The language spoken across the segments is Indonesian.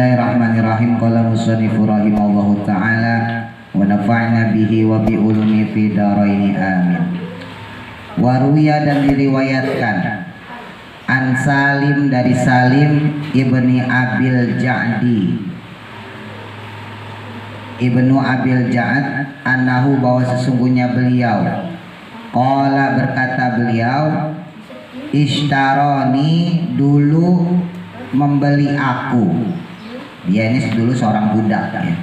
Bismillahirrahmanirrahim. Qala musannifu rahimallahu ta'ala wa nafa'na bihi wa bi ulumi fi daraini amin. Waruya dan diriwayatkan an Salim dari Salim ibni Abil Ja'di ibnu Abil Ja'ad annahu bahwa sesungguhnya beliau qala berkata beliau ishtaroni dulu membeli aku. Dia ini dulu seorang budak ya.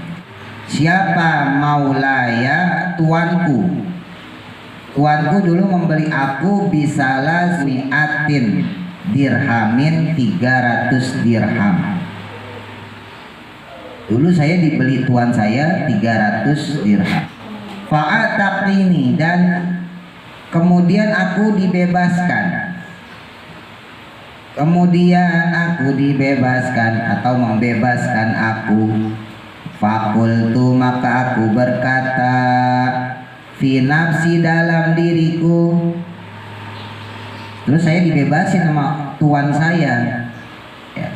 Siapa maulaya? Tuanku. Tuanku dulu membeli aku bisalah mi'atin dirhamin 300 dirham. Dulu saya dibeli tuan saya 300 dirham. Fa'ataqini dan kemudian aku dibebaskan. Kemudian aku dibebaskan atau membebaskan aku. Fakultu maka aku berkata fi nafsi dalam diriku. Terus saya dibebasin sama tuan saya ya.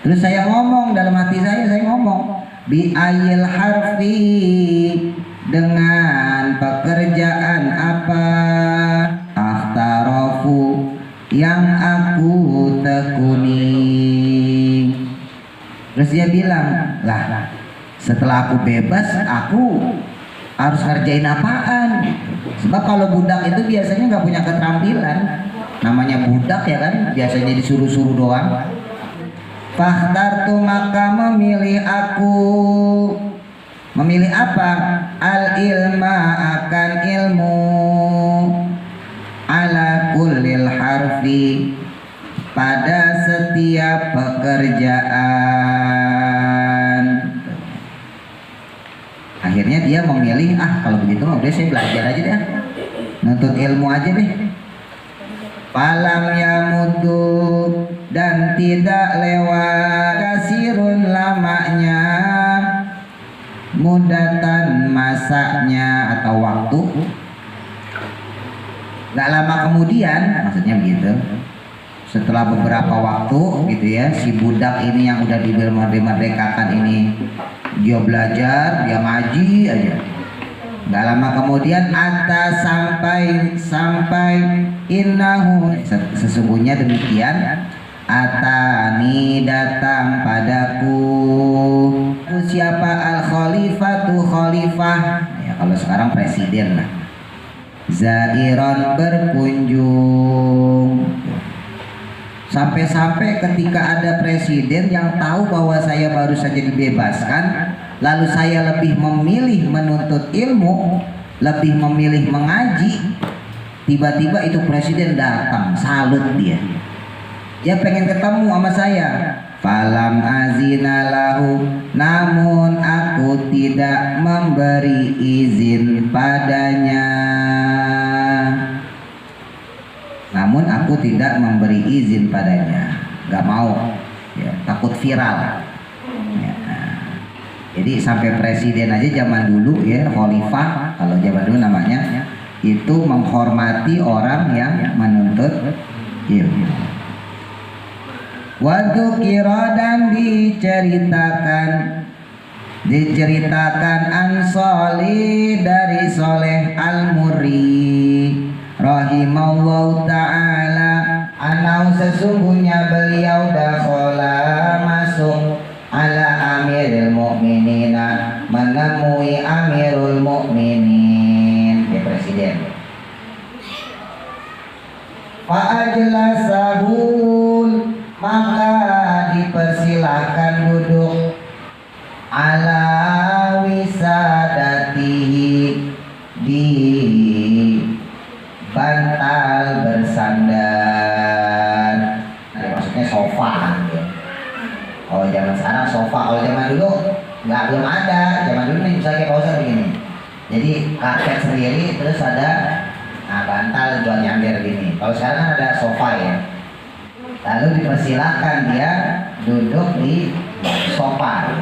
Terus saya ngomong dalam hati saya ngomong bi ayil harfi, dengan pekerjaan apa akhtarofu yang aku tekuni. Terus dia bilang, lah setelah aku bebas aku harus ngerjain apaan? Sebab kalau budak itu biasanya nggak punya keterampilan. Namanya budak ya kan, biasanya disuruh-suruh doang. Fakhtartu maka memilih aku. Memilih apa? Al ilma akan ilmu. Ala kullil harfi, pada setiap pekerjaan. Akhirnya dia memilih, kalau begitu udah saya belajar aja deh, nuntut ilmu aja deh. Falam yamudu, dan tidak lewat kasirun lamanya, mudatan masanya atau waktu. Gak lama kemudian, maksudnya begitu, setelah beberapa waktu gitu ya, si budak ini yang udah dimerdekakan ini, dia belajar, dia ngaji aja. Gak lama kemudian atas sampai innahu, sesungguhnya demikian, atani datang padaku. Siapa al khalifatu khalifah ya, kalau sekarang presiden lah. Zairon berkunjung. Sampai-sampai ketika ada presiden yang tahu bahwa saya baru saja dibebaskan, lalu saya lebih memilih menuntut ilmu, lebih memilih mengaji, tiba-tiba itu presiden datang, salut dia. Dia pengen ketemu sama saya. Falam azina lahu, namun aku tidak memberi izin padanya. Namun aku tidak memberi izin padanya, gak mau ya, takut viral ya. Jadi sampai presiden aja zaman dulu ya, khalifah kalau zaman dulu namanya, itu menghormati orang yang menuntut ilmu. Wadukira, dan diceritakan ansoli dari Soleh al-Murri rahimallahu ta'ala, anau sesungguhnya beliau dakhala masuk ala amiril mu'minina, menemui amirul mu'minin ya, presiden. Fa'ajlasahul, maka dipersilakan duduk ala wisadatihi, di bantal bersandar ya, maksudnya sofa ya. Kalau zaman sekarang sofa, kalau zaman dulu belum ada. Zaman dulu nih misalnya kayak begini, jadi karpet sendiri, terus ada bantal buat nyamber gini. Kalau sekarang kan ada sofa ya, lalu dipersilakan dia duduk di sofa.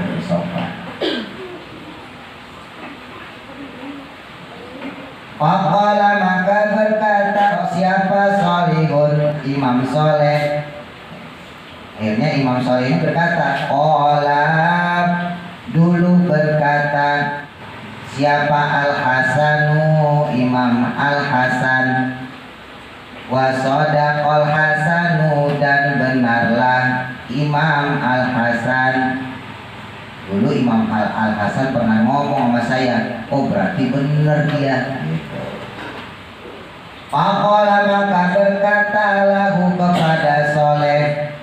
Faqala, maka berkata siapa Imam Soleh. Akhirnya Imam Soleh ini berkata, qala Hasan wa sadaqal Hasanu, dan benarlah Imam Al Hasan. Dulu Imam Al Hasan pernah ngomong sama saya, oh berarti benar dia gitu. Faqala, maka berkata lahu kepada Soleh,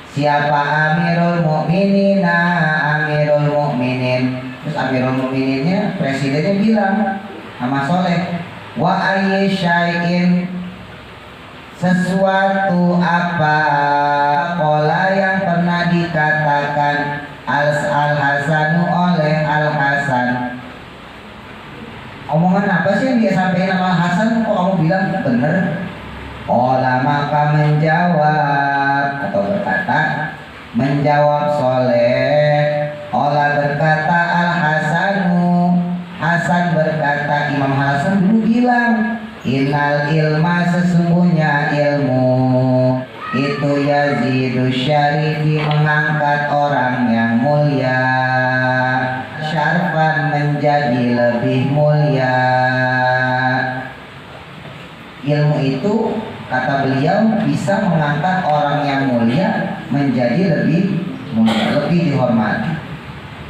siapa Amirul Mukminin, Amirul Mukminin. Terus Amirul Mukmininnya, presidennya bilang sama Soleh, wa ayyi syai'in, sesuatu apa, pola yang pernah dikatakan Al-Hasanu oleh Al-Hasan. Omongan apa sih yang dia sampaikan sama Hasan, kok kamu bilang bener? Ola, maka menjawab atau berkata, menjawab Soleh, Ola berkata Al-Hasanu, Hasan berkata, Imam Hasan dulu bilang, innal ilma, sesungguhnya ilmu itu yazidu syarifi, mengangkat orang yang mulia, syarfan, menjadi lebih mulia. Ilmu itu, kata beliau, bisa mengangkat orang yang mulia menjadi lebih mulia, lebih dihormati.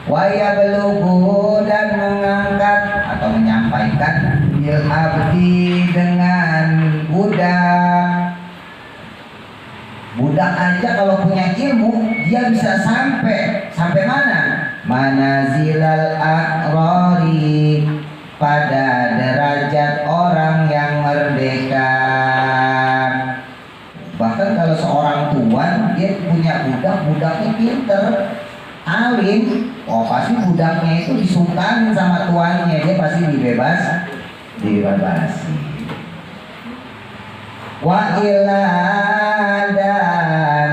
Wa yablughu, dan mengangkat atau menyampaikan bil abdi, dengan budak. Budak aja kalau punya ilmu, dia bisa sampai mana? Manazilal aqrari, pada derajat orang yang merdeka. Bahkan kalau seorang tuan dia punya budak, budaknya pinter, alim, oh pasti budaknya itu disungkan sama tuannya, dia pasti dibebasi. Wa illa, dan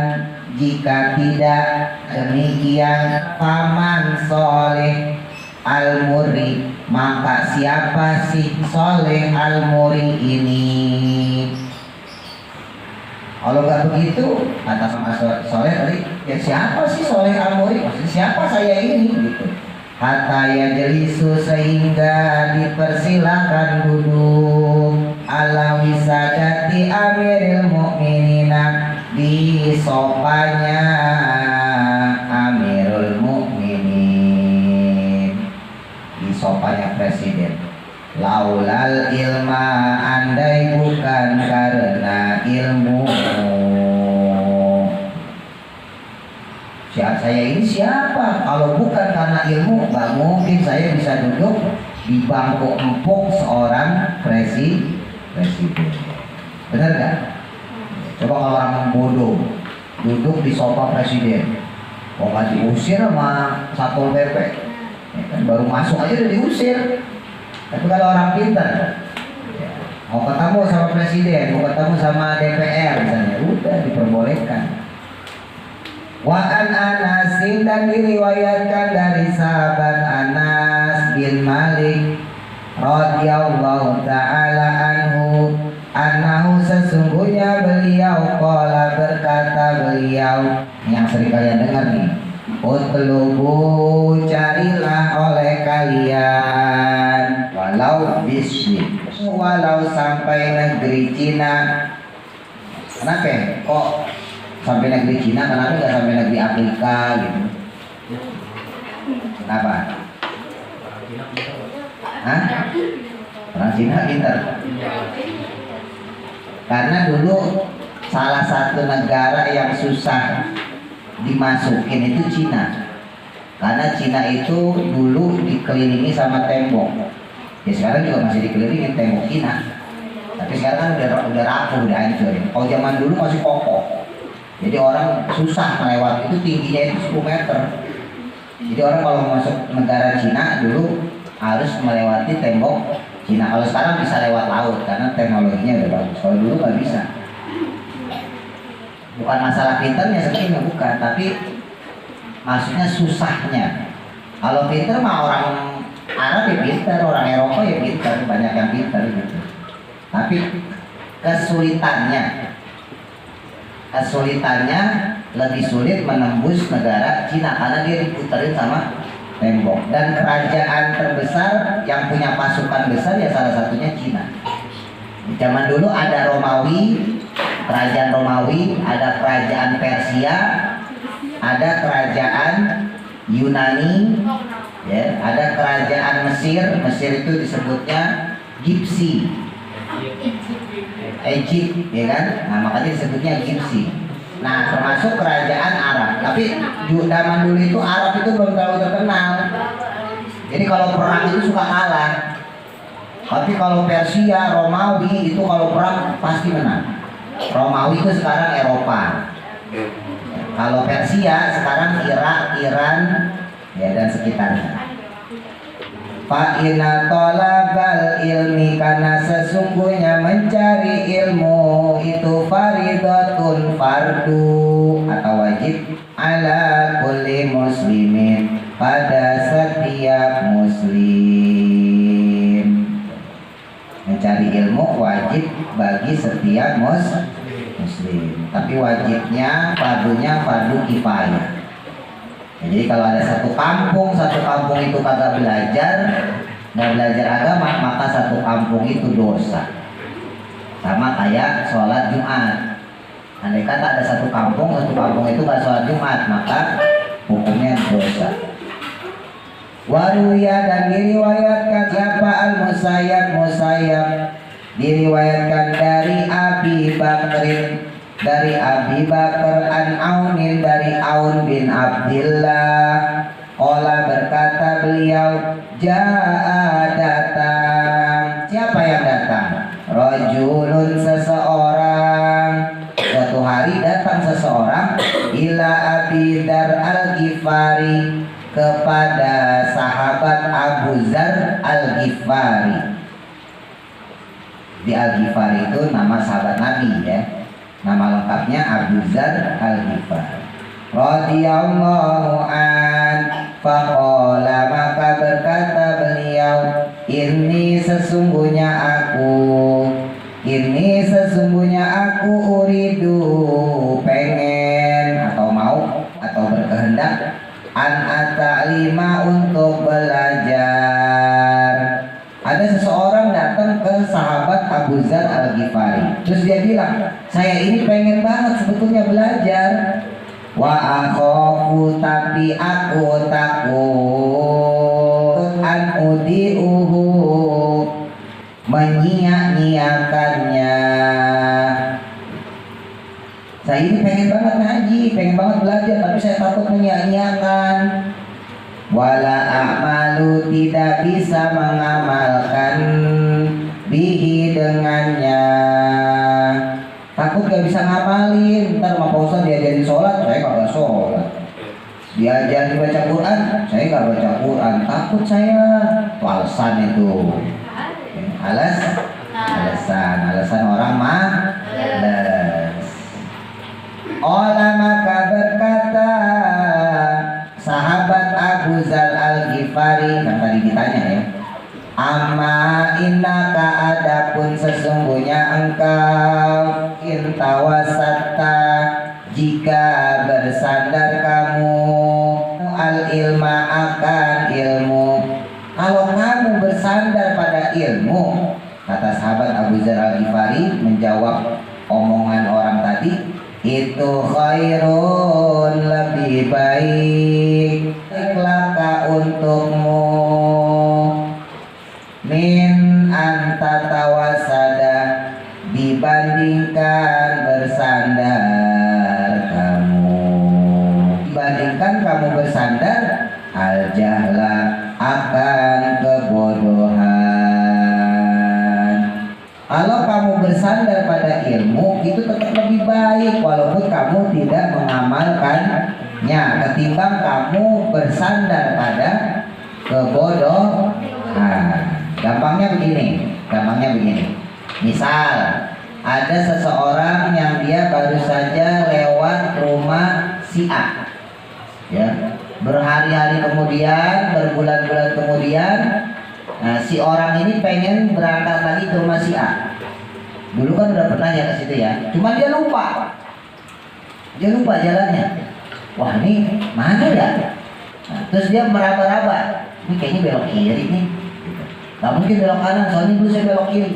jika tidak demikian, paman Soleh Al-Muri, maka siapa sih Soleh Al-Muri ini? Kalau gak begitu, kata sama Soleh tadi, ya siapa sih Soleh Al-Muri? Maksudnya siapa saya ini? Gitu. Hatta yajlisu, sehingga dipersilakan duduk, ala wisadati Amiril Mukminina, di sopanya Amirul Mukminin, di sopanya presiden. Laulal ilma, andai bukan karena ilmu. Saya ini siapa? Kalau bukan karena ilmu, gak mungkin saya bisa duduk di bangku empuk seorang presiden. Benar gak? Coba kalau orang bodoh duduk di sofa presiden, kok gak diusir sama Satpol PP? Ya kan, baru masuk aja udah diusir. Tapi kalau orang pintar, mau ketemu sama presiden, mau ketemu sama DPR misalnya, udah diperbolehkan. Wa an Anasin, dan diriwayatkan dari sahabat Anas bin Malik radhiyallahu ta'ala anhu, annahu, sesungguhnya beliau, qala, berkata beliau, yang sering kalian dengar nih, utlubu, carilah oleh kalian, walau bismillah, walau sampai negeri Cina. Kenapa ya? Kok sampai negeri Cina, kenapa nggak sampai negeri Afrika gitu? Kenapa? Hah? Orang Cina pintar. Karena dulu salah satu negara yang susah dimasukin itu Cina. Karena Cina itu dulu dikelilingi sama tembok. Ya sekarang juga masih dikelilingi tembok Cina. Tapi sekarang kan udah rapuh, udah hancur. Kalau zaman dulu masih kokoh. Jadi orang susah melewati, itu tingginya itu 10 meter. Jadi orang kalau masuk negara Cina dulu harus melewati tembok Cina. Kalau sekarang bisa lewat laut karena teknologinya udah bagus. Kalau dulu nggak bisa. Bukan masalah pinternya sebenarnya, bukan, tapi maksudnya susahnya. Kalau pinter mah orang Arab ya pinter, orang Eropa ya pinter, banyak yang pinter gitu. Tapi kesulitannya lebih sulit menembus negara Cina karena dia diputerin sama tembok. Dan kerajaan terbesar yang punya pasukan besar ya salah satunya Cina. Zaman dulu ada Romawi, kerajaan Romawi, ada kerajaan Persia, ada kerajaan Yunani, ya, ada kerajaan Mesir. Mesir itu disebutnya Gipsi, Egypt, ya kan? Nah, makanya disebutnya Gipsi. Nah, termasuk kerajaan Arab. Tapi zaman dulu itu Arab itu belum terlalu terkenal. Jadi kalau perang itu suka kalah. Tapi kalau Persia, Romawi itu kalau perang pasti menang. Romawi itu sekarang Eropa. Kalau Persia sekarang Irak, Iran, ya, dan sekitarnya. Fa inna talabal ilmi, karena sesungguhnya mencari ilmu itu faridatun, fardu atau wajib, ala kulli muslimin, pada setiap muslim. Mencari ilmu wajib bagi setiap muslim. Tapi wajibnya, fardunya fardu kifayah. Jadi kalau ada satu kampung itu kagak belajar, nggak belajar agama, maka satu kampung itu dosa. Sama kayak sholat Jumat. Andai kata ada satu kampung itu nggak sholat Jumat, maka hukumnya dosa. Waruya, dan diriwayatkan siapa al-Musayyab, diriwayatkan dari Abi Bakrin, dari Abi Bakar, an Aunin, dari Aun bin Abdillah, qala, berkata beliau, jaa, datang. Siapa yang datang? Rajulun, seseorang. Suatu hari datang seseorang ila Abi Dzar al-Ghifari, kepada sahabat Abu Dzar al-Ghifari. Di Al-Ghifari itu nama sahabat Nabi, ya. Nama lengkapnya Abu Dzar al-Ghifari radhiyallahu an. Faqala, maka berkata beliau, ini sesungguhnya aku uridu, pengen atau mau atau berkehendak, an ata'lima, untuk belajar. Ada seseorang datang ke sahabat Abu Dzar al-Ghifari, terus dia bilang, saya ini pengen banget sebetulnya belajar. Wa akhafu, tapi aku takut, an udiuhu, menyia-nyiakannya. Saya ini pengen banget ngaji, pengen banget belajar, tapi saya takut menyia-nyiakan. Wala a'malu, tidak bisa mengamalkan, bihi, dengannya. Takut gak bisa ngamalin, ntar sama Pak Ustadz diajarin sholat, saya gak sholat. Diajarin baca Quran, saya gak baca Quran. Takut saya. Itu alasan itu. Alasan orang malas. Olah, maka berkata sahabat Abu Dzar al-Ghifari, yang tadi ditanya, ya, amma innaka, adapun sesungguhnya engkau, intawasatta, jika bersandar kamu, al-ilma, akan ilmu, kalau kamu bersandar pada ilmu, kata sahabat Abu Dzar al-Ghifari menjawab omongan orang tadi, itu khairun, lebih baik laka untukmu, min anta tawasada, dibandingkan bersandar kamu, dibandingkan kamu bersandar al jahla, akan kebodohan. Kalau kamu bersandar pada ilmu, itu tetap lebih baik walaupun kamu tidak mengamalkannya, ketimbang kamu bersandar pada kebodohan. Gampangnya begini. Misal ada seseorang yang dia baru saja lewat rumah si A, ya, berhari-hari kemudian, berbulan-bulan kemudian, nah, si orang ini pengen berangkat lagi ke rumah si A. Dulu kan udah pernah ya ke situ, ya, cuma dia lupa jalannya. Wah, ini mana ya? Nah, terus dia meraba-raba, ini kayaknya belok kiri nih. Gak mungkin belok kanan, soalnya dulu saya belok kiri.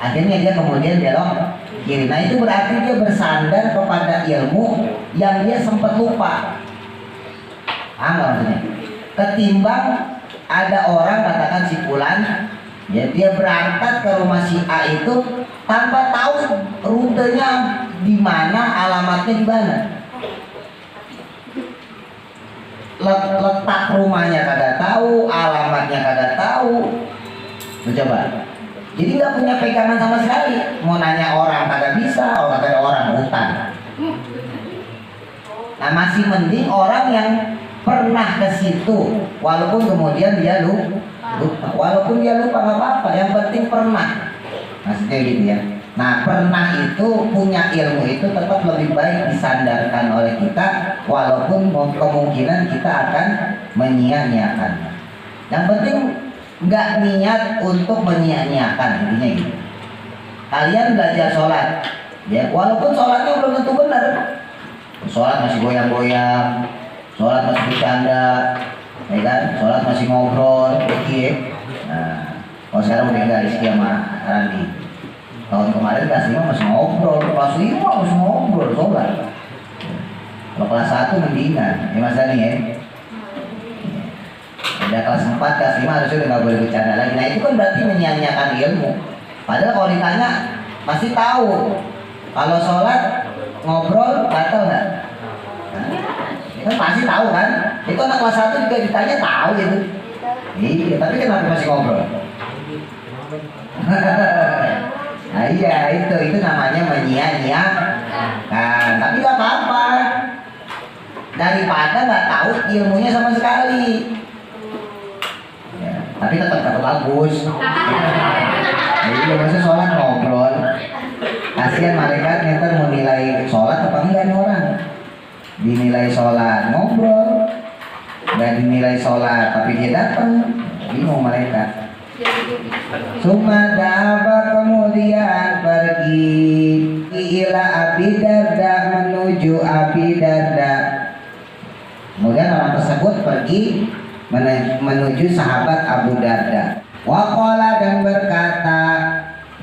Akhirnya dia kemudian belok kiri. Nah itu berarti dia bersandar kepada ilmu yang dia sempat lupa. Paham nggak maksudnya? Ketimbang ada orang katakan si Fulan, ya dia berangkat ke rumah si A itu tanpa tahu rutenya di mana, alamatnya di mana. Letak rumahnya kagak tahu, alamatnya kagak tahu. Coba. Jadi nggak punya pegangan sama sekali. Mau nanya orang kagak bisa, orang kagak orang hutan. Nah masih mending orang yang pernah ke situ, walaupun kemudian dia lupa. Walaupun dia lupa nggak apa-apa, yang penting pernah. Maksudnya gitu ya. Nah pernah itu punya ilmu itu tetap lebih baik disandarkan oleh kita, walaupun kemungkinan kita akan menyia-nyiakan. Yang penting nggak niat untuk menyia-nyiakan, intinya gitu. Kalian belajar sholat, ya walaupun sholatnya belum tentu benar. Sholat masih goyang-goyang, sholat masih bercanda, ya kan? Sholat masih ngobrol, dikit. Nah, kalau sekarang udah enggak isi sama Randi. Tahun kemarin kelas 5 masih ngobrol, kelas 5 masih ngobrol sholat. Kalau kelas 1 mendingan, ya Mas Dani ya. Ada kelas 4, kelas 5 harusnya udah nggak boleh bercanda lagi. Nah itu kan berarti menyia-nyiakan ilmu. Padahal kalau ditanya masih tahu. Kalau sholat ngobrol batal nggak? Kan pasti tahu kan? Itu anak kelas 1 juga ditanya tahu gitu. Iya, tapi kenapa masih ngobrol? Nah iya itu namanya menyia-nyiakan. Tapi nggak apa-apa. Daripada nggak tahu ilmunya sama sekali. Ya, tapi tetap bagus. Jadi masa sholat ngobrol. Kasihan malaikat ntar mau nilai sholat apa enggak nih orang? Dinilai sholat ngobrol, nggak dinilai sholat tapi dia datang, bingung malaikat. Summa daba kemudian pergi ila Abi Darda, menuju Abi Darda. Kemudian orang tersebut pergi menuju sahabat Abu Darda. Waqala dan berkata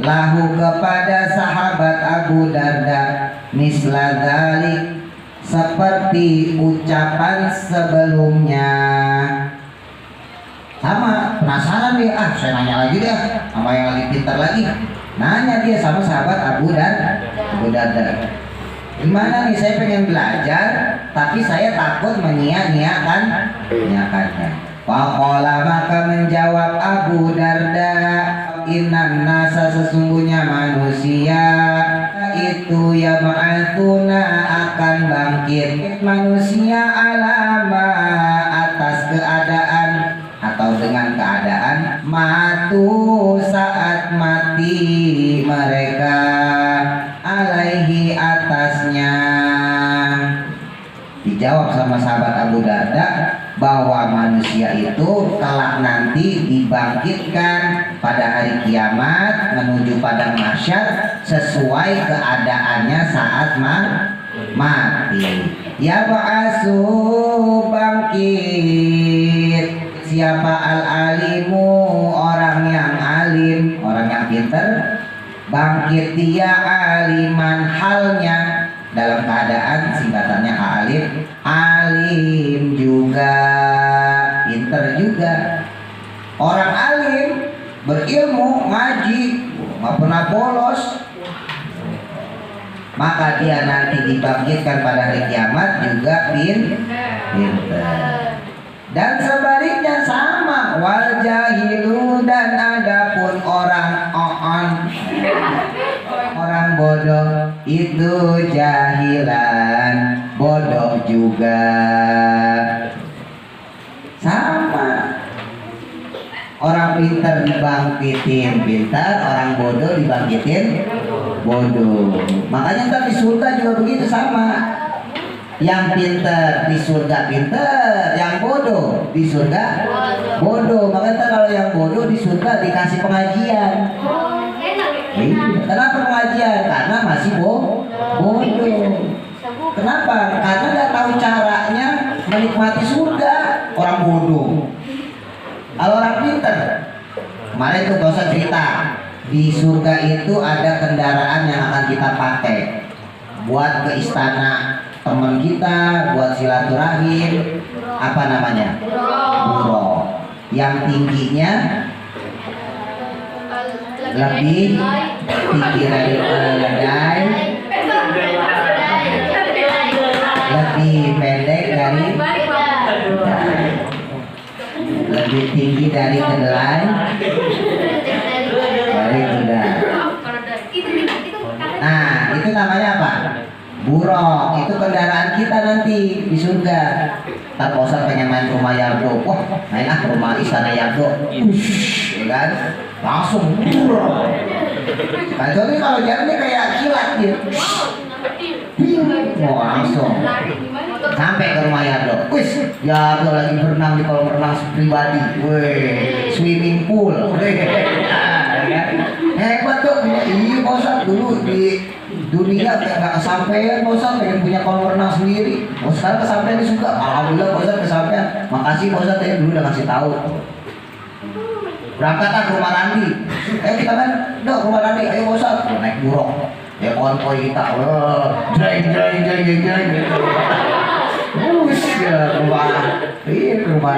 lahu kepada sahabat Abu Darda, misla dzalik, seperti ucapan sebelumnya. Sama, penasaran dia, saya nanya lagi deh sama yang lagi pintar lagi. Nanya dia sama sahabat Abu Darda. Gimana nih, saya pengen belajar tapi saya takut menyia-nyiakannya. Faqala, maka menjawab Abu Darda, innan nasa, sesungguhnya manusia itu ya ma'atuna, akan bangkit manusia alama, atas keadaan atau dengan keadaan matu, saat mati mereka, alaihi, atasnya. Dijawab sama sahabat Abu Darda bahwa manusia itu kelak nanti dibangkitkan pada hari kiamat menuju padang mahsyar sesuai keadaannya saat mati. Ya ba'asu, bangkit siapa al-alimu, orang yang alim, orang yang pintar. Bangkit dia aliman, halnya dalam keadaan singkatannya alim juga, pinter juga. Orang alim, berilmu, ngaji, nggak pernah bolos, maka dia nanti dibangkitkan pada hari kiamat juga pinter. Dan sebaliknya sama, wal jahilu, dan adapun orang orang bodoh itu jahilan, bodoh juga. Sama, orang pintar dibangkitin pintar, orang bodoh dibangkitin bodoh. Makanya ntar di surga juga begitu, sama. Yang pintar di surga pintar, yang bodoh di surga bodoh. Makanya kalau yang bodoh di surga dikasih pengajian. Kenapa pengajian? Karena masih bodoh. Kenapa? Karena nggak tahu caranya menikmati surga. Orang bodoh. Kalau orang pintar, kemarin tuh dosa cerita Di surga itu ada kendaraan yang akan kita pakai buat ke istana teman kita, buat silaturahim. Apa namanya? Buro. Yang tingginya lebih tinggi dari keledai, lebih pendek dari lebih tinggi dari kedelai, dari kuda. Nah, itu namanya apa? Buruk. Itu kendaraan kita nanti di surga. Tak bosan pengen main ke rumah Yardo, wah main rumah istana Yardo, ya kan? Langsung buruk. Kecuali kalau jalannya kayak kilat gitu. Langsung sampai ke rumah Yardo. Wis, Yardo lagi berenang di kolam renang pribadi. Wih, swimming pool. Hebat tuh. Iya, bosan dulu di dunia nggak kesampaian, bosan pengen punya kolam renang sendiri. Bosan kesampaian juga. Alhamdulillah bosan kesampaian. Makasih bosan ya dulu udah kasih tahu. Berangkat ke rumah Randi. Ayo kita main, dok rumah Randi. Ayo bosan. Naik buruk. Ya konvoy kita. Jeng. Wis ya rumah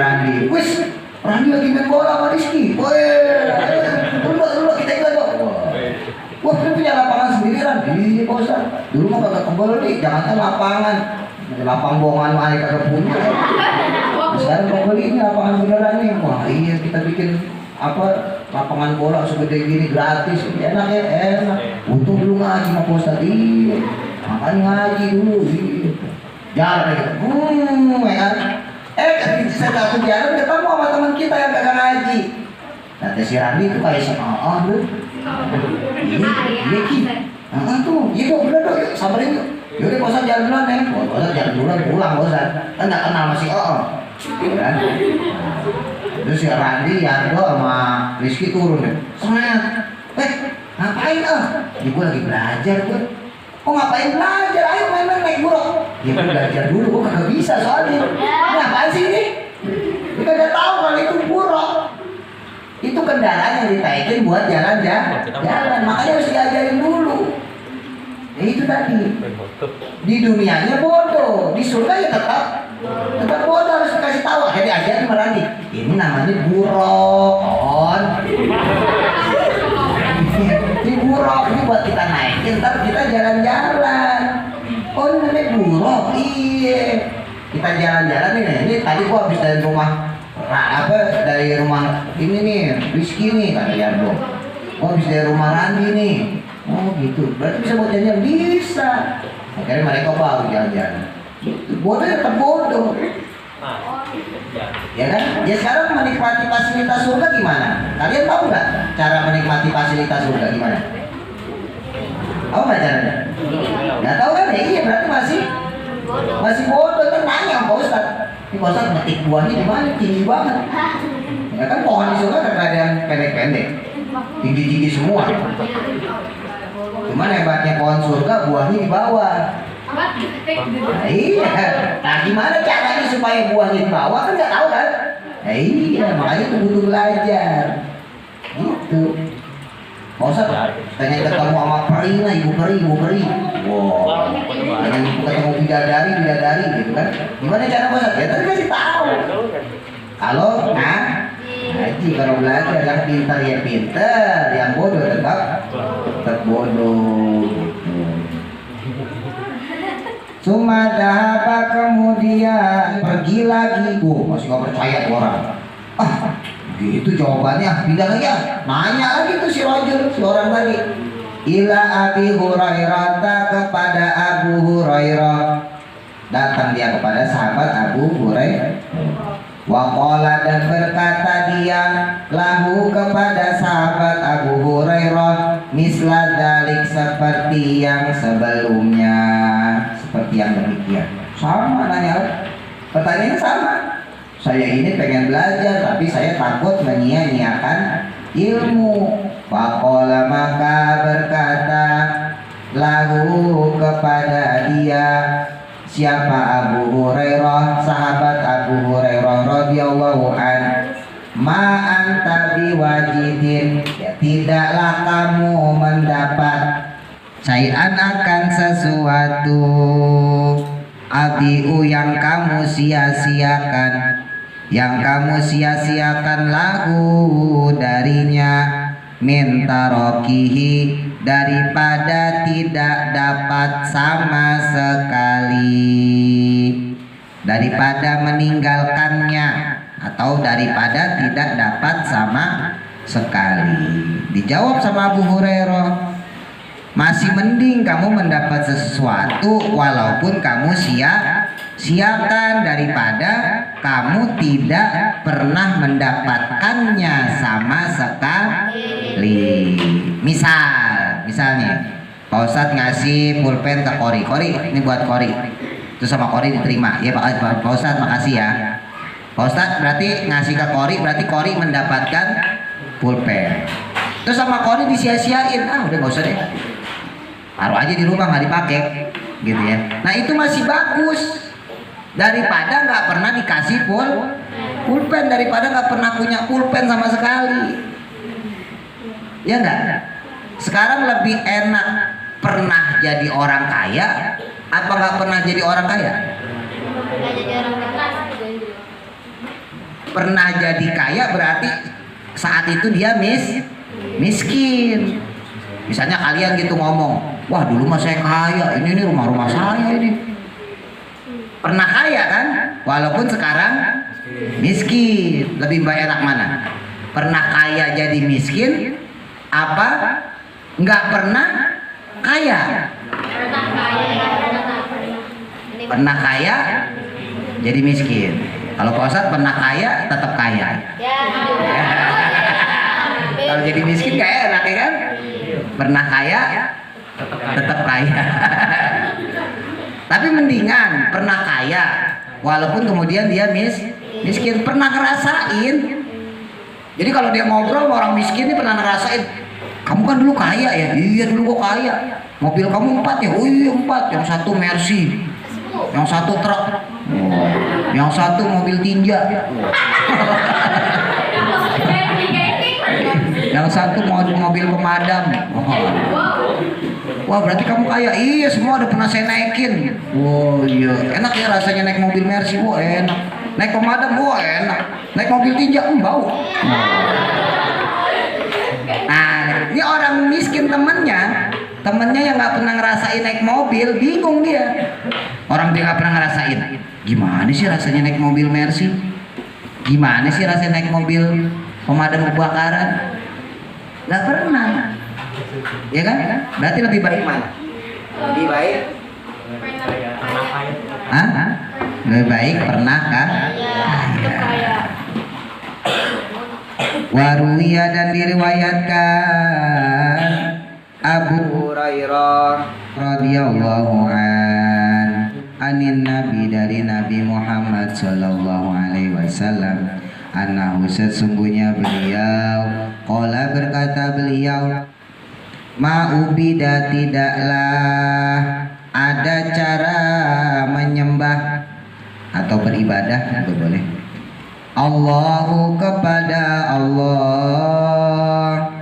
Randi. Wis Randi lagi main bola sama Rizky. Dulu kita ikut dok. Wah, dia punya lapangan sendiri kan? Iya, bosan. Dulu mah kagak kebal nih, jangankan lapangan. Lapang bohongan mah kagak punya. Sekarang kau beli ini lapangan beneran nih. Wah, iya kita bikin apa lapangan bola segede gini gratis. Enak ya, enak. Untung dulu ngaji sama Ustaz. Iya. Makanya ngaji dulu. Iya. Jalan aja. Ya kan? Saya satu jalan ketemu sama teman kita yang kagak ngaji. Nanti si Randi itu kayak sama lu. Iya Ki. Tuh, iya kok udah dong, sabarin yuk. Yaudah bosan jalan duluan ya. Bosan jalan duluan pulang bosan. Kan nggak kenal masih kan? Terus si Randi, Yardo sama Rizky turun deh. Semangat. Ngapain Ya gue lagi belajar gue. Oh ngapain belajar? Ayo main-main naik buruk. Ya gue belajar dulu, gue kagak bisa soalnya. Ngapain sih ini? Kita udah tahu kalau itu buruk. Itu kendaraan yang ditaikin buat jalan. Makanya harus diajarin dulu. Ya itu tadi. Di dunianya bodoh, di surga ya tetap bodoh, harus dikasih tahu. Jadi ajarin merani. Ini namanya buruk. Ini buruk, ini buat kita naikin, ntar kita jalan-jalan. Oh ini namanya buruk. Iya. Kita jalan-jalan ini tadi gua habis dari rumah. Dari rumah ini nih, Rizky nih kata Yardo. Oh habis dari rumah Randi nih. Oh gitu, berarti bisa buat jalan-jalan? Bisa. Akhirnya mereka baru jalan-jalan. Bodoh ya tetap bodoh. Ya kan? Ya sekarang menikmati fasilitas surga gimana? Kalian tahu nggak cara menikmati fasilitas surga gimana? Tahu nggak caranya? Nggak tahu kan? Ya iya berarti masih bodoh. Kan nanya Pak Ustaz. Ini Pak Ustaz metik buahnya di mana? Tinggi banget. Ya kan pohon di surga kan ada yang pendek-pendek, tinggi-tinggi semua. Cuman hebatnya pohon surga buahnya di bawah. Nah, iya. Nah gimana caranya supaya buahnya di bawah kan nggak tahu kan? Nah, iya makanya itu butuh belajar. Gitu. Pak Ustaz pengen ketemu sama peri lah, ibu peri. Wow. Pengen ketemu bidadari gitu kan? Gimana cara Pak Ustaz? Ya tadi kasih tahu. Kalau ngaji, kalau belajar yang pintar ya pintar, yang bodoh tetap bodoh. Cuma dahaba kemudian pergi lagi. Masih nggak percaya orang. Gitu jawabannya. Pindah lagi ya. Nanya lagi tuh si orang tadi. Ila Abi Hurairah, kepada Abu Hurairah. Datang dia kepada sahabat Abu Hurairah. Waqala, dan berkata dia lahu kepada sahabat Abu Hurairah, misla dalik, seperti yang sebelumnya, seperti yang demikian. Sama nanya, pertanyaannya sama. Saya ini pengen belajar tapi saya takut menyia-nyiakan ilmu. Waqala, maka berkata lahu kepada dia siapa? Abu Hurairah, sahabat Abu Hurairah radhiyallahu an, ma anta biwajidin, ya tidaklah kamu mendapat syai'an akan sesuatu abiu yang kamu sia-siakan, yang kamu sia-siakan lahu darinya, minta rokihi daripada tidak dapat sama sekali, daripada meninggalkannya atau daripada tidak dapat sama sekali. Dijawab sama Abu Hurairah, masih mending kamu mendapat sesuatu walaupun kamu sia-siakan daripada kamu tidak pernah mendapatkannya sama sekali. Misalnya Pak Ustadz ngasih pulpen ke Kori, ini buat Kori, terus sama Kori diterima, ya Pak Ustadz makasih ya. Pak Ustadz berarti ngasih ke Kori, berarti Kori mendapatkan pulpen, terus sama Kori disia-siain, udah gak usah deh, taruh aja di rumah nggak dipakai gitu ya. Nah itu masih bagus daripada nggak pernah dikasih pulpen, daripada nggak pernah punya pulpen sama sekali, ya enggak? Sekarang lebih enak pernah jadi orang kaya apa nggak pernah jadi orang kaya? Pernah jadi kaya berarti saat itu dia miskin. Misalnya kalian gitu ngomong, wah dulu mah saya kaya, ini rumah-rumah saya ini. Pernah kaya kan? Walaupun sekarang miskin. Lebih baik enak mana? Pernah kaya jadi miskin apa nggak pernah kaya? Pernah kaya jadi miskin. Kalau Pak Ustadz pernah kaya tetap kaya. Kalau jadi miskin kayak enak ya kan? Pernah kaya tetap kaya. Tapi mendingan pernah kaya walaupun kemudian dia miskin, pernah ngerasain. Jadi kalau dia ngobrol sama orang miskin ini pernah ngerasain, kamu kan dulu kaya ya? Iya dulu gua kaya. Mobil kamu 4 ya? Oh iya 4, yang satu Mercy, yang satu truk, yang satu mobil tinja, yang satu mobil pemadam. Wah berarti kamu kaya. Iya semua udah pernah saya naikin. Oh iya enak ya rasanya naik mobil Mercy. Wah enak. Naik pemadam. Wah enak. Naik mobil tinja bau. Nah ini orang miskin temennya yang nggak pernah ngerasain naik mobil, bingung dia. Orang dia nggak pernah ngerasain, gimana sih rasanya naik mobil Mercy, gimana sih rasanya naik mobil pemadam kebakaran, nggak pernah, ya kan? Berarti lebih baik mana? Lebih baik lebih baik pernah kan? Waruya dan diriwayatkan Abu Hurairah radhiyallahu anin Nabi dari Nabi Muhammad sallallahu alaihi wasallam, annahu sesungguhnya beliau qala berkata beliau, ma'ubida tidaklah ada cara menyembah atau beribadah juga boleh Allahu kepada Allah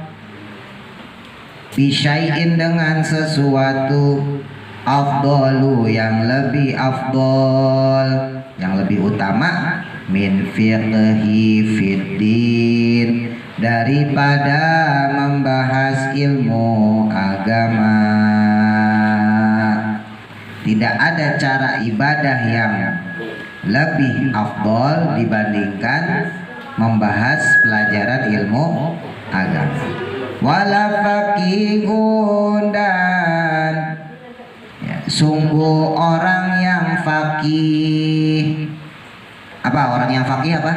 bisyai'in dengan sesuatu afdalu yang lebih afdal, yang lebih utama min fiqhi fiddin daripada membahas ilmu agama. Tidak ada cara ibadah yang lebih afdal dibandingkan membahas pelajaran ilmu agama. Wala faqihun dan sungguh orang yang faqih. Apa orang yang faqih apa?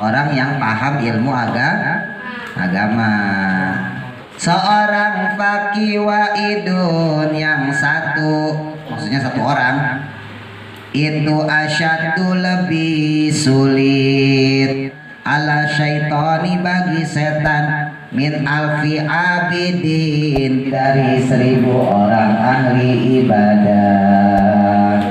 Orang yang paham ilmu agama. Seorang faqih waidun yang satu, maksudnya satu orang itu asyaddu lebih sulit ala syaitani bagi setan min alfi abidin dari 1000 orang ahli ibadah.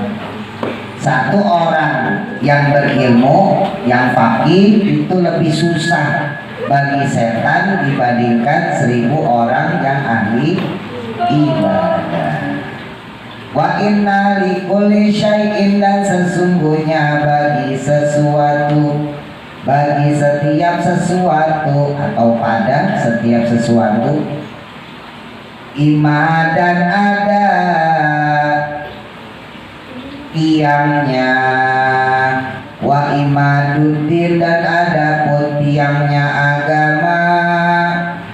Satu orang yang berilmu, yang faqih itu lebih susah bagi setan dibandingkan 1000 orang yang ahli ibadah. Wa inna likulli syai'in, dan sesungguhnya bagi sesuatu, bagi setiap sesuatu atau pada setiap sesuatu, imadan ada tiangnya, wa imaduddin, dan adapun tiangnya agama,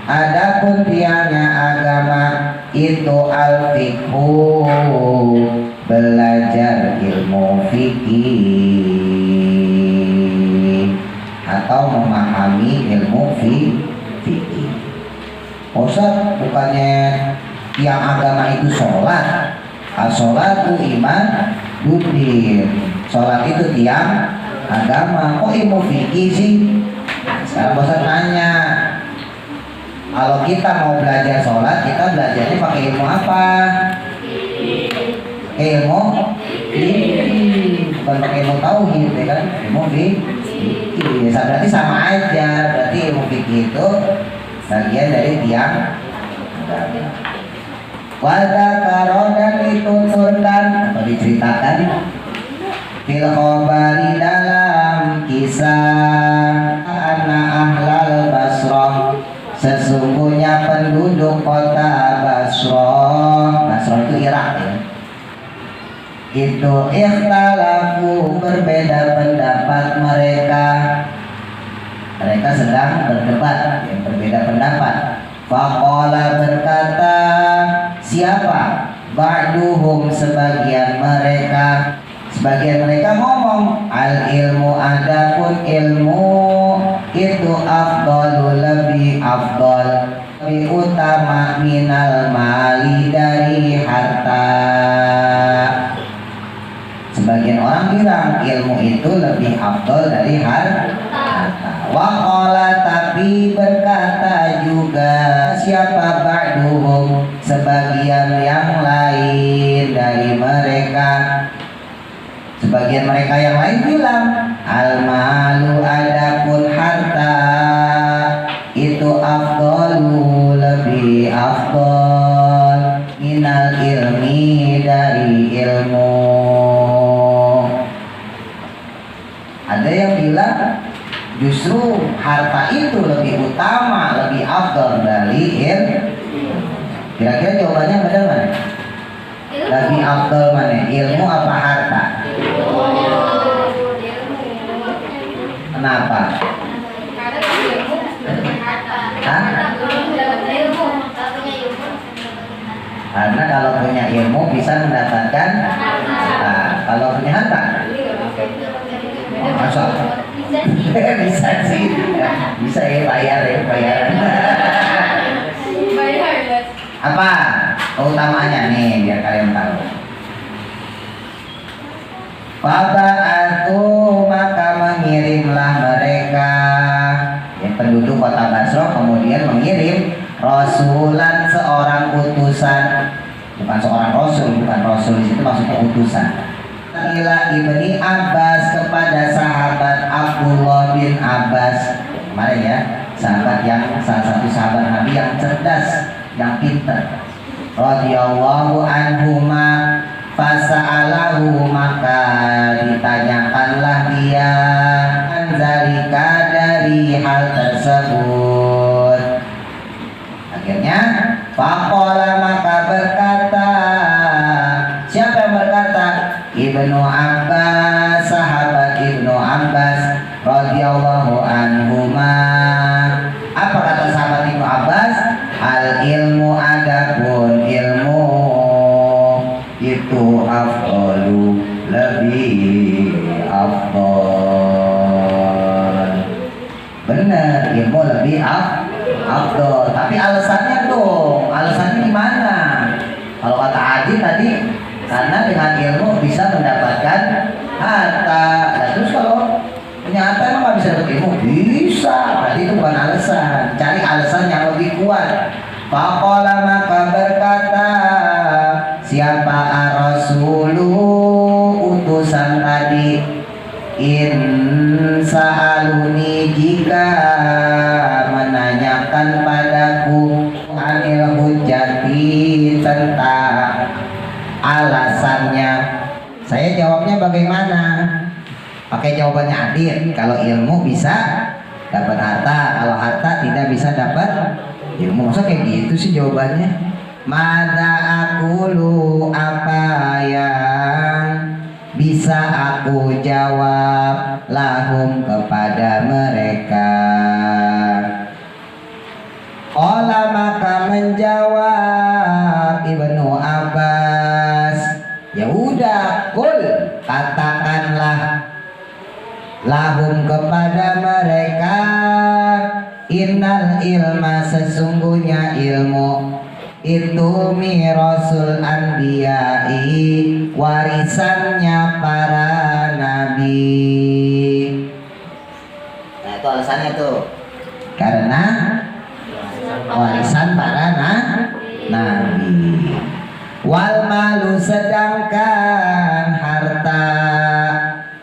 adapun tiangnya agama itu al-fiqhu, belajar ilmu fikih atau memahami ilmu fikih. Ustaz, bukannya tiang agama itu sholat? As-sholatu iman budin, sholat itu tiang agama. Kok ilmu fikih sih? Sekarang Ustaz nanya, kalau kita mau belajar sholat, kita belajarnya pakai ilmu apa? Ilmu fikih, bukan pakai ilmu tauhid, ya kan? Ilmu fikih, berarti sama aja. Berarti ilmu fikih itu bagian dari tiang agama. Wadakaro, dan dituturkan atau diceritakan fil khobari, dalam kisah anna ahlal Basrah, sesungguhnya penduduk kota Basrah, Basrah itu Irak ya, itu ikhtalafu, berbeda pendapat mereka. Mereka sedang berdebat, yang berbeda pendapat. Faqala, berkata siapa? Ba'duhum, sebagian mereka. Sebagian mereka ngomong, al ilmu, adapun ilmu itu afdalu, lebih afdal, lebih utama, minal mali, dari harta. Sebagian orang bilang ilmu itu lebih afdal dari harta. Waqala, tapi berkata juga siapa? Ba'duhum, sebagian yang lain dari mereka. Sebagian mereka yang lain bilang al-malu, adapun harta itu afdalu, lebih afdal, minal ilmi, dari ilmu. Ada yang bilang justru harta itu lebih utama, lebih afdal dari ilmu. Kira-kira jawabannya benar mana? Lebih afdal mana? Ilmu apa harta? Kenapa? Hah? Karena kalau punya ilmu bisa mendapatkan harta. Kalau punya harta? Oh, masa? Bisa sih, bisa ya, bayar ya, bayaran. Apa keutamaannya nih, biar kalian tahu. Faba'atu, maka mengirimlah mereka, ya, penduduk kota Basra kemudian mengirim rasulan, seorang utusan, bukan seorang rasul, bukan rasul di situ maksudnya utusan. Ila ibni Abbas, kepada sahabat Abdullah bin Abbas. Kemarin ya, sahabat yang salah satu sahabat Nabi yang cerdas, yang pintar. Radhiyallahu anhuma, fasa'alahu, maka ditanyakanlah dia anzalika, dari hal tersebut. Akhirnya faqala, maka berkata, siapa yang berkata? Ibnu Abbas, sahabat Ibnu Abbas radhiyallahu anhuma. Apa kata sahabat Ibnu Abbas? Al ilmu, adapun ilmu itu afdalu, lebih afdal. Benar, ilmu lebih afdal. Tapi alasannya dong, alasannya gimana? Kalau kata Adi tadi, karena dengan ilmu bisa mendapatkan harta. Nah, terus kalau punya harta emang nggak bisa dapat ilmu? Bisa. Berarti itu bukan alasan. Cari alasan yang lebih kuat. Faqala, maka berkata siapa? Ar-rasulu, utusan tadi. In sa'aluni, jika bagaimana? Pakai jawabannya Adit. Kalau ilmu bisa dapat harta, kalau harta tidak bisa dapat ilmu. Masa kayak gitu sih jawabannya? Mada aqulu, apa yang bisa aku jawab lahum kepada mereka. Qala, maka menjawab Ibnu Abbas, ya udah, kul, katakanlah lahum kepada mereka, innal ilma, sesungguhnya ilmu itu mirasul anbiya'i, warisannya para nabi. Nah itu alasannya tuh, karena warisan para nabi. Wal malu, sedangkan harta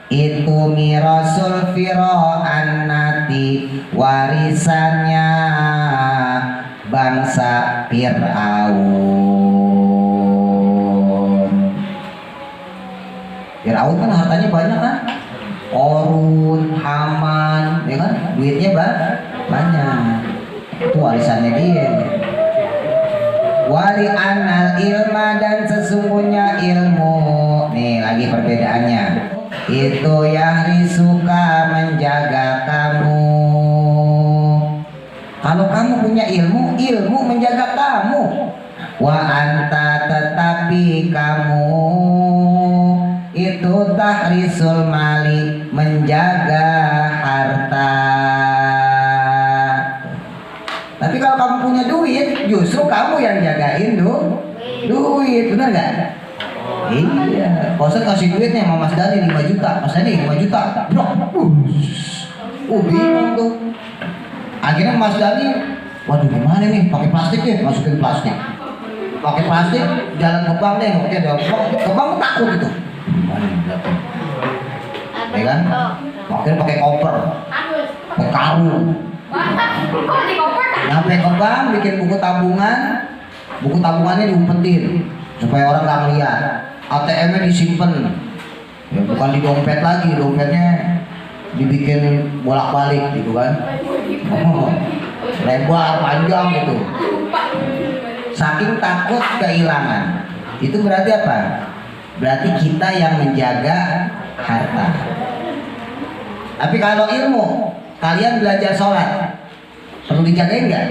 itu mirasul fir'aunati, warisannya bangsa Fir'aun. Fir'aun kan hartanya banyak kan, Korun, Haman, ya kan, duitnya banyak. Itu warisannya dia. Wali anal ilma, dan sesungguhnya ilmu, nih lagi perbedaannya, itu yahrisuka, menjaga kamu. Kalau kamu punya ilmu, ilmu menjaga kamu. Wa anta, tetapi kamu itu tahrisul mali, menjaga harta. Tapi kalau kamu punya duit, justru kamu yang jagain duit, benar gak? Iya. Kalau saya kasih duitnya sama Mas Dani 5 juta, Mas Dani 5 juta, bro, bingung tuh. Akhirnya Mas Dani, waduh gimana nih, pakai plastik deh, masukin plastik. Pakai plastik, jalan ke bank deh, oke dong. Ke bank takut itu. Ya kan? Akhirnya pakai koper, pakai karung. Nyampe ke bank, bikin buku tabungan, buku tabungannya diumpetin supaya orang nggak ngeliat. ATM-nya disimpan, ya bukan di dompet lagi, dompetnya dibikin bolak-balik gitu kan, lebar panjang gitu. Saking takut kehilangan. Itu berarti apa? Berarti kita yang menjaga harta. Tapi kalau ilmu, kalian belajar sholat, perlu dijagain nggak?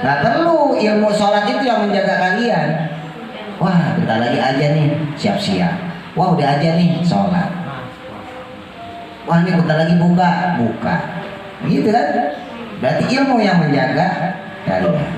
Nggak perlu. Ilmu sholat itu yang menjaga kalian. Wah, bentar lagi aja nih, siap-siap. Wah, udah aja nih, sholat. Wah, ini bentar lagi buka. Gitu kan? Berarti ilmu yang menjaga kalian.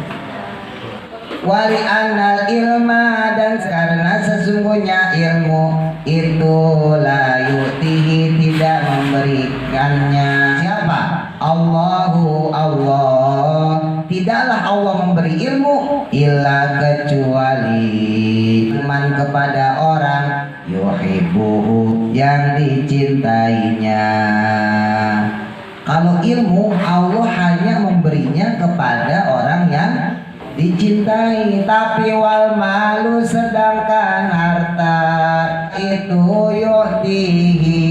Wali anal ilma, dan karena sesungguhnya ilmu itu la yutihi, tidak memberikannya. Siapa? Allahu, Allah. Tidaklah Allah memberi ilmu illa kecuali iman kepada orang yuhibbuhu, yang dicintainya. Kalau ilmu, Allah hanya memberinya kepada orang yang dicintai. Tapi wal malu, sedangkan harta itu yu'tihi,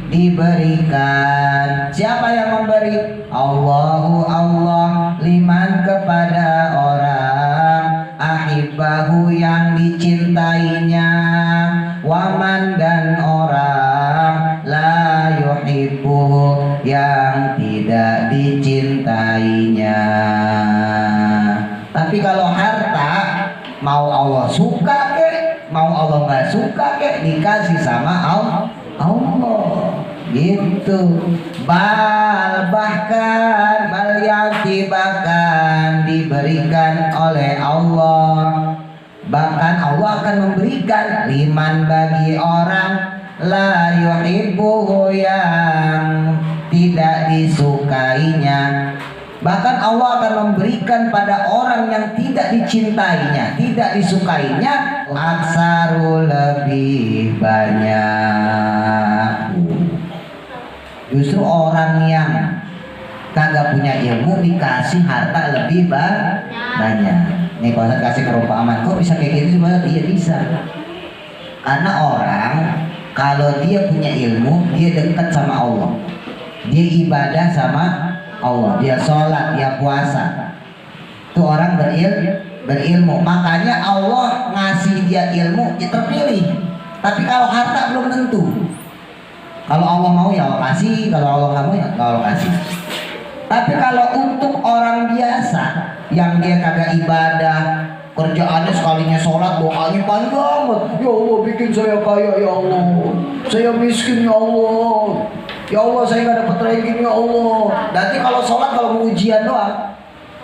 diberikan. Siapa yang memberi? Allahu, Allah. Liman, kepada orang ahibbahu, yang dicintainya. Waman, dan orang la yuhibbuhu, yang tidak dicintainya. Tapi kalau harta, mau Allah suka kek, mau Allah nggak suka kek, dikasih sama Allah. Gitu. Bahkan bahkan diberikan oleh Allah. Bahkan Allah akan memberikan liman, bagi orang la yuhibbuhu, yang tidak disukainya. Bahkan Allah akan memberikan pada orang yang tidak dicintainya, tidak disukainya, aksaru, lebih banyak. Justru orang yang kagak punya ilmu dikasih harta lebih banyak. Nih kalau saya kasih perumpamaan, kok bisa kayak gitu sih? Iya bisa. Karena orang Kalau dia punya ilmu, dia dekat sama Allah, dia ibadah sama Allah, dia sholat, dia puasa, itu orang berilmu. Makanya Allah ngasih dia ilmu, dia terpilih. Tapi kalau harta belum tentu. Kalau Allah mau ya Allah kasih, kalau Allah nggak mau ya nggak Allah kasih. Tapi kalau untuk orang biasa yang dia kagak ibadah, kerjaannya sekalinya sholat, doanya panjang banget. Ya Allah bikin saya kaya ya Allah, saya miskin ya Allah, ya Allah saya nggak dapat ranking ya Allah. Nanti kalau sholat kalau mau ujian doang,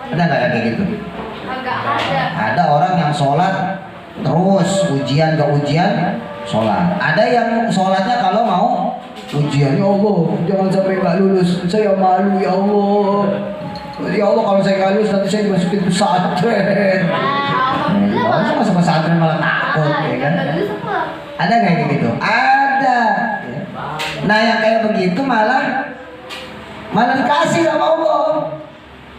ada nggak kayak gitu? Agak ada. Ada orang yang sholat terus ujian gak ujian sholat. Ada yang sholatnya kalau mau ujian, ya Allah jangan sampai gak lulus, saya malu ya Allah. Ya Allah kalau saya gak lulus nanti saya dimasukin pesantren. Kalau masuk pesantren malah takut ya kan? Ada kayak gitu? Ada. Nah yang kayak begitu malah dikasih sama Allah.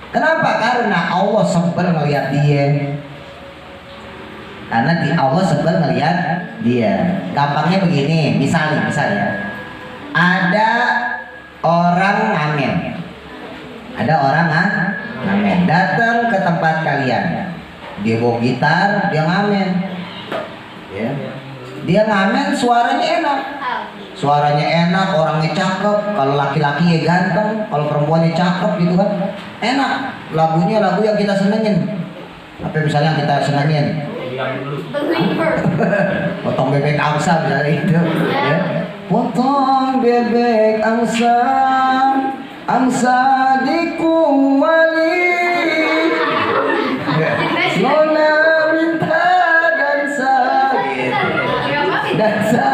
Kenapa? Karena Allah sebel ngelihat dia. Karena Allah sebel ngelihat dia. Gampangnya begini, misalnya ada orang ngamen. Ada orang ngamen datang ke tempat kalian. Dia bawa gitar, dia ngamen. Ya. Dia ngamen suaranya enak. Suaranya enak, orangnya cakep. Kalau laki-laki ya ganteng, kalau perempuannya cakep gitu kan. Enak. Lagunya lagu yang kita senengin. Apa misalnya yang kita senengin? Potong bebek angsa misalnya itu. Ya. Potong bebek angsa, angsa dikuali. Nona minta dansa, dansa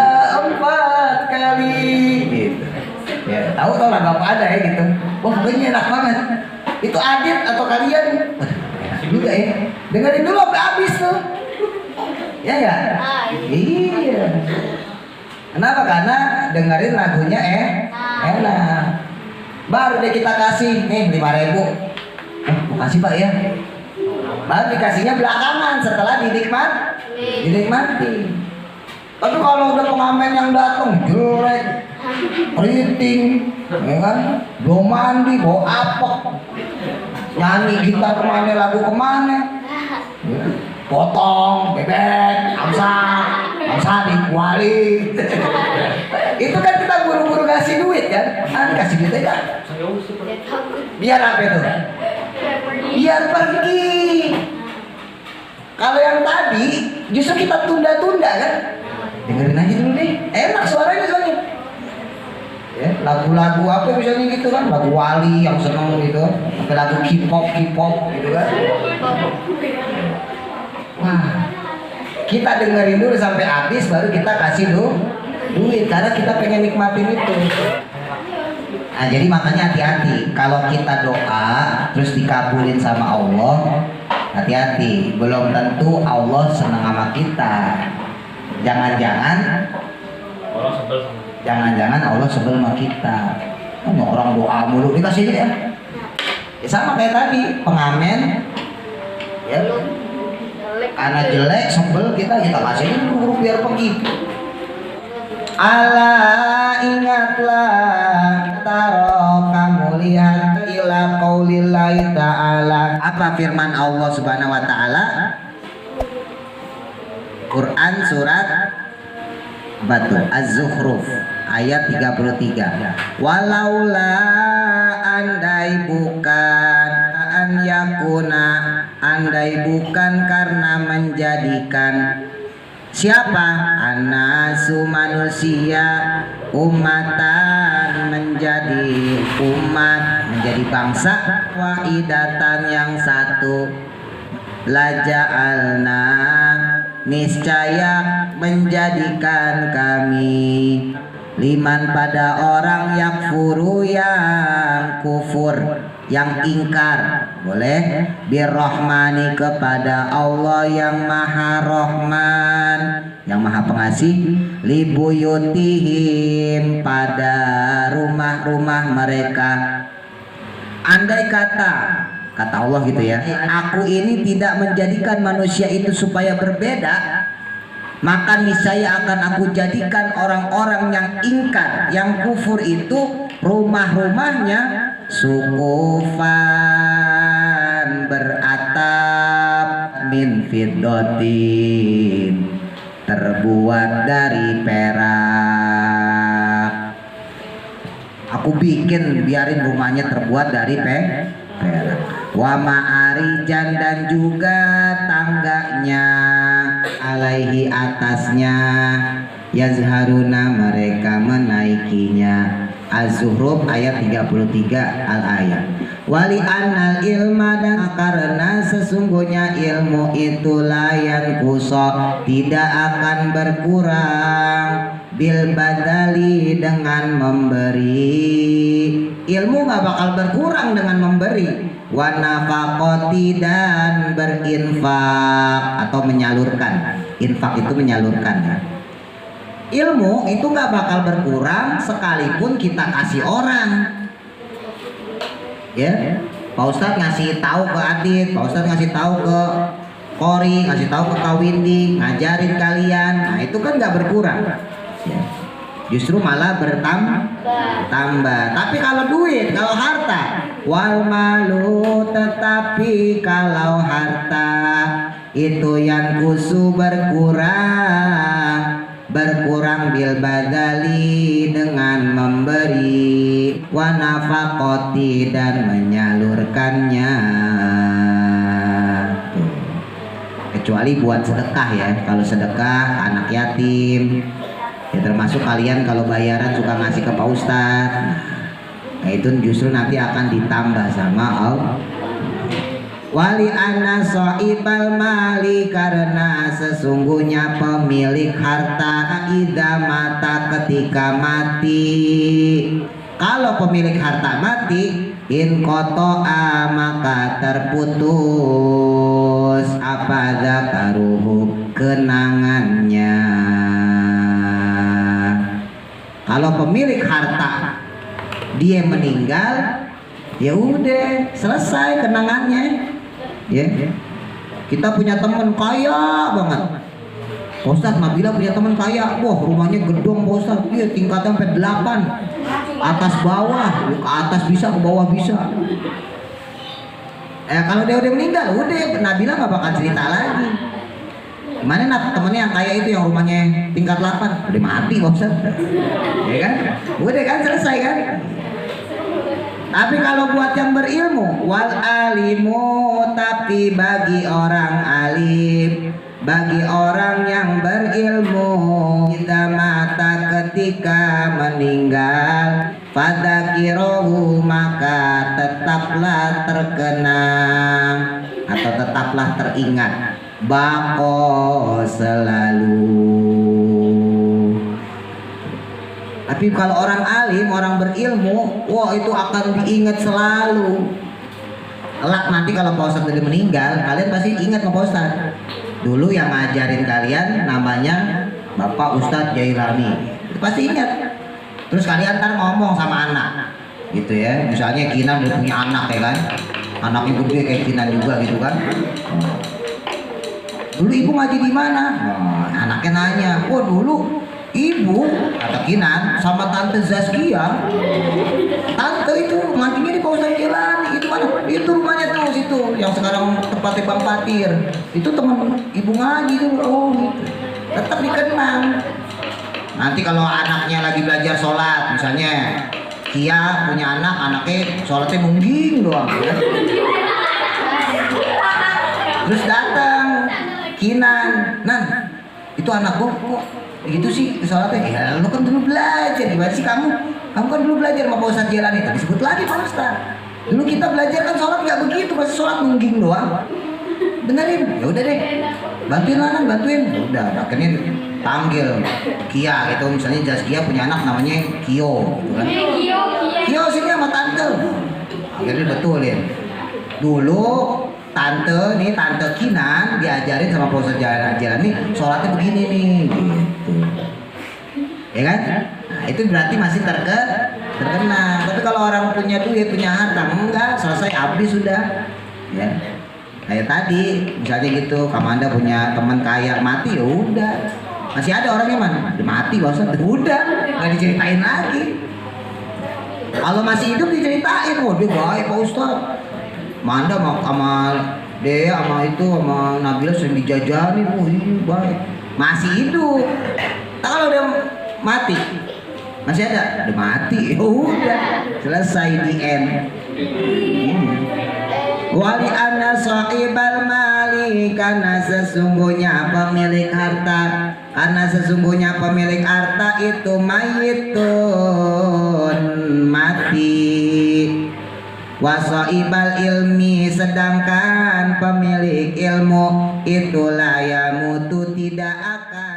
4 kali. Gitu. Ya, tahu lagu apa ada ya gitu. Wah, ini enak banget. Itu Adit atau kalian? Enak juga ya. Dengerin dulu sampai habis tuh. Ya ya. Iya. Kenapa? Karena dengerin lagunya enak. Baru deh kita kasih nih 5.000. Makasih Pak ya. Baru dikasihnya belakangan setelah dinikmati. Tapi kalau udah pengamen yang datang jelek, keriting, ya kan, belum mandi, bawa apek, nyanyi gitar kemana, lagu kemana, potong bebek, angsa dikuali. Itu kan kita buru-buru kasih duit kan? Kasih duit aja. Biar apa itu? Biar pergi. Kalau yang tadi justru kita tunda-tunda kan? Dengerin aja dulu nih, enak suaranya soalnya. Ya, lagu-lagu apa misalnya gitu kan, lagu Wali yang seneng gitu, sampai lagu K-pop gitu kan. Wah, kita dengerin dulu sampai habis, baru kita kasih duit karena kita pengen nikmatin itu. Nah, jadi makanya hati-hati kalau kita doa terus dikabulin sama Allah, hati-hati, belum tentu Allah senang sama kita. Jangan-jangan Allah sebel sama kita. Orang doa mulu dikasih ya. Sama kayak tadi pengamen, ya, karena jelek sebel kita kasih dulu biar pergi. Allah ingatlah, taro kamu lihat ila qaulillahi ta'ala. Apa firman Allah Subhanahu wa taala? Quran surat Batu Az-Zukhruf ayat 33. Walaula andai bukan an yakuna, andai bukan karena menjadikan siapa? Anasu manusia, umatan menjadi umat, menjadi bangsa, wahidatan yang satu, laja'alna niscaya menjadikan kami liman pada orang yang furu, yang kufur, yang ingkar, boleh birrahmani kepada Allah yang maha rahman, yang maha pengasih, libuyutihim pada rumah-rumah mereka. Andai kata Allah gitu ya, aku ini tidak menjadikan manusia itu supaya berbeda, maka niscaya akan aku jadikan orang-orang yang ingkar, yang kufur itu rumah-rumahnya sukufan beratap min fiddatin, terbuat dari perak. Aku bikin biarin rumahnya terbuat dari perak. Wa ma'arijan, dan juga tangganya alaihi atasnya, yazharuna mereka menaikinya. Az-Zuhruf ayat 33 al-ayat. Wali annal ilma, dan karena sesungguhnya ilmu itu layan kusok, tidak akan berkurang, bil badali, dengan memberi. Ilmu gak bakal berkurang dengan memberi. Wa nafaqoti, dan berinfak atau menyalurkan. Infak itu menyalurkan ya. Ilmu itu gak bakal berkurang sekalipun kita kasih orang. Ya, Pak Ustadz ngasih tahu ke Adit, Pak Ustadz ngasih tahu ke Kori, ngasih tahu ke Kawindi, ngajarin kalian. Nah itu kan gak berkurang ya. Justru malah bertambah. Tapi kalau duit, kalau harta, wal malu, tetapi kalau harta itu yang kusu berkurang bil badali, dengan memberi, wa nafaqoti, dan menyalurkannya. Kecuali buat sedekah ya. Kalau sedekah anak yatim ya, termasuk kalian kalau bayaran suka ngasih ke Pak Ustadz, nah itu justru nanti akan ditambah sama Allah. Wali anna soibal mali, karena sesungguhnya pemilik harta ida mata ketika mati. Kalau pemilik harta mati, in koto'a, maka terputus apa zakaruhu, kenangannya. Kalau pemilik harta dia meninggal, ya udah selesai kenangannya. Ya, kita punya teman kaya banget. Pak Ustadz, Nabila punya teman kaya. Wah, rumahnya gedung Pak Ustadz. Dia tingkatnya sampai 8, atas bawah, ke atas bisa, ke bawah bisa. Kalau dia udah meninggal, udah Nabila gak bakal cerita lagi. Mana temennya yang kaya itu yang rumahnya tingkat 8, udah mati Pak Ustadz. Ya kan? Udah kan, selesai kan? Tapi kalau buat yang berilmu, wal alimu, tapi bagi orang alim, bagi orang yang berilmu, kita mata ketika meninggal, fadzakirohu, maka tetaplah terkenang atau tetaplah teringat, bako selalu. Tapi kalau orang alim, orang berilmu, wah itu akan diingat selalu. Kelak nanti kalau Pak Ustadz udah meninggal, kalian pasti ingat sama Pak Ustadz. Dulu yang ngajarin kalian namanya Bapak Ustadz Jailani, itu pasti ingat. Terus kalian ntar ngomong sama anak, gitu ya. Misalnya Kinan udah punya anak ya kan, anaknya gede kayak Kinan juga gitu kan. Dulu ibu ngaji di mana? Anaknya nanya, wah dulu ibu, kata Kinan, sama tante Zaskia, tante itu ngajinya di Pak Ustadz Jailani. Itu mana? Itu rumahnya tuh situ, yang sekarang tempatnya Bang Patir. Itu teman ibu ngaji tuh. Oh gitu, tetap dikenang. Nanti kalau anaknya lagi belajar sholat, misalnya Kia punya anak, anaknya sholatnya mungging doang ya. Terus datang Kinan, Nan, itu anak gua kok gitu sih sholatnya. Ya lu kan dulu belajar, gimana sih kamu kan dulu belajar sama Pak Ustadz Jailani. Tadi sebut lagi Pak Ustadz, dulu kita belajar kan sholat nggak begitu, pasti sholat mungging doang. Benerin, ya udah deh, bantuin lah Nan, bantuin. Udah, akhirnya panggil Kia gitu, misalnya Zaskia punya anak namanya Kio gitu kan. Kio sini sama tante. Akhirnya betulin. Dulu tante Kinan diajarin sama Pak Ustadz Jailani sholatnya begini nih gitu. Ya kan? Nah, itu berarti masih terkenal. Tapi kalau orang punya duit, punya harta, enggak, selesai habis sudah. Ya. Kayak tadi misalnya gitu, Kamanda punya teman kaya mati, ya udah Masih ada orangnya mana? Udah mati Pak Ustaz. Udah, nggak diceritain lagi. Kalau masih hidup diceritain, oh dia baik Pak Ustaz. Manda sama Dea sama itu sama Nabila sering dijajanin, oh iya baik. Masih hidup. Tak kalau udah mati, masih ada? Udah mati, udah selesai di end. Wali anna sahibal mali, karena sesungguhnya pemilik harta, karena sesungguhnya pemilik harta itu mayitun, mati. Wasaibal ilmi, sedangkan pemilik ilmu itu la yamutu, tidak akan